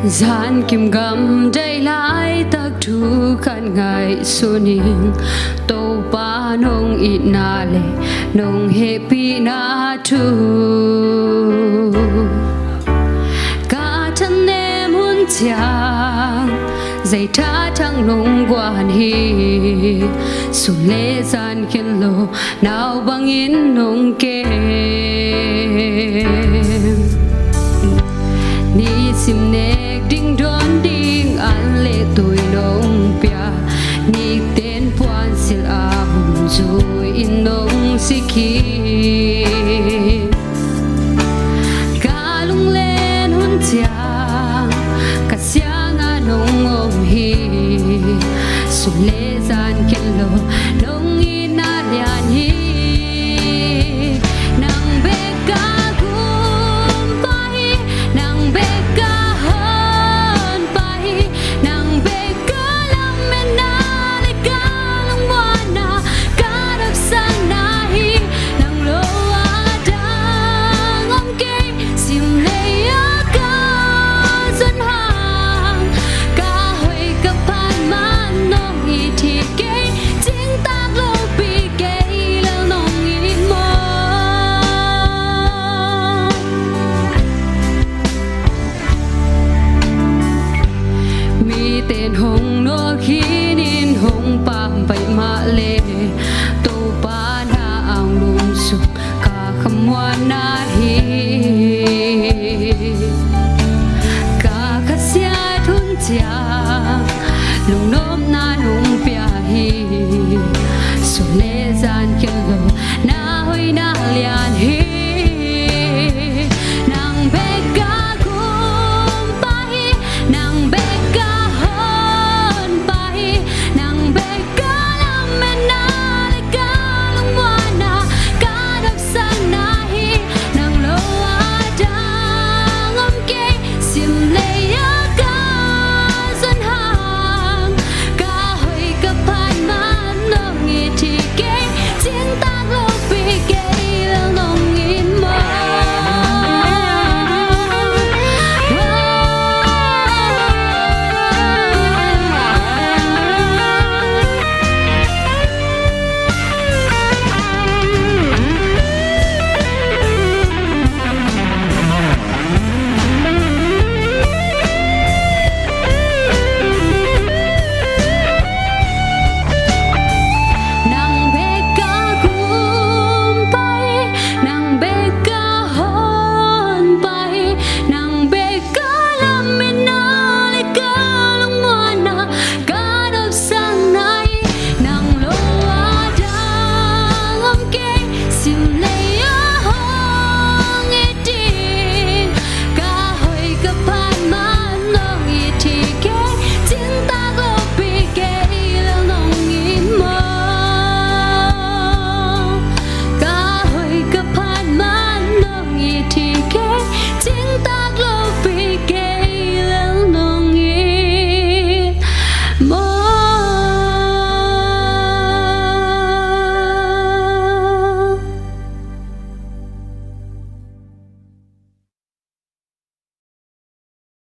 gian kim gam day lai tak thu kan ngai suning to pa nong inale nong happy na thu ka chan nem hun chang dây tha thăng nong quan hi su le gian khen lo nào bang in nong ke ni sim nek ding don ding an le tôi nong pia ni ten puan sil a hum zui in nong siki ka lung len hun chia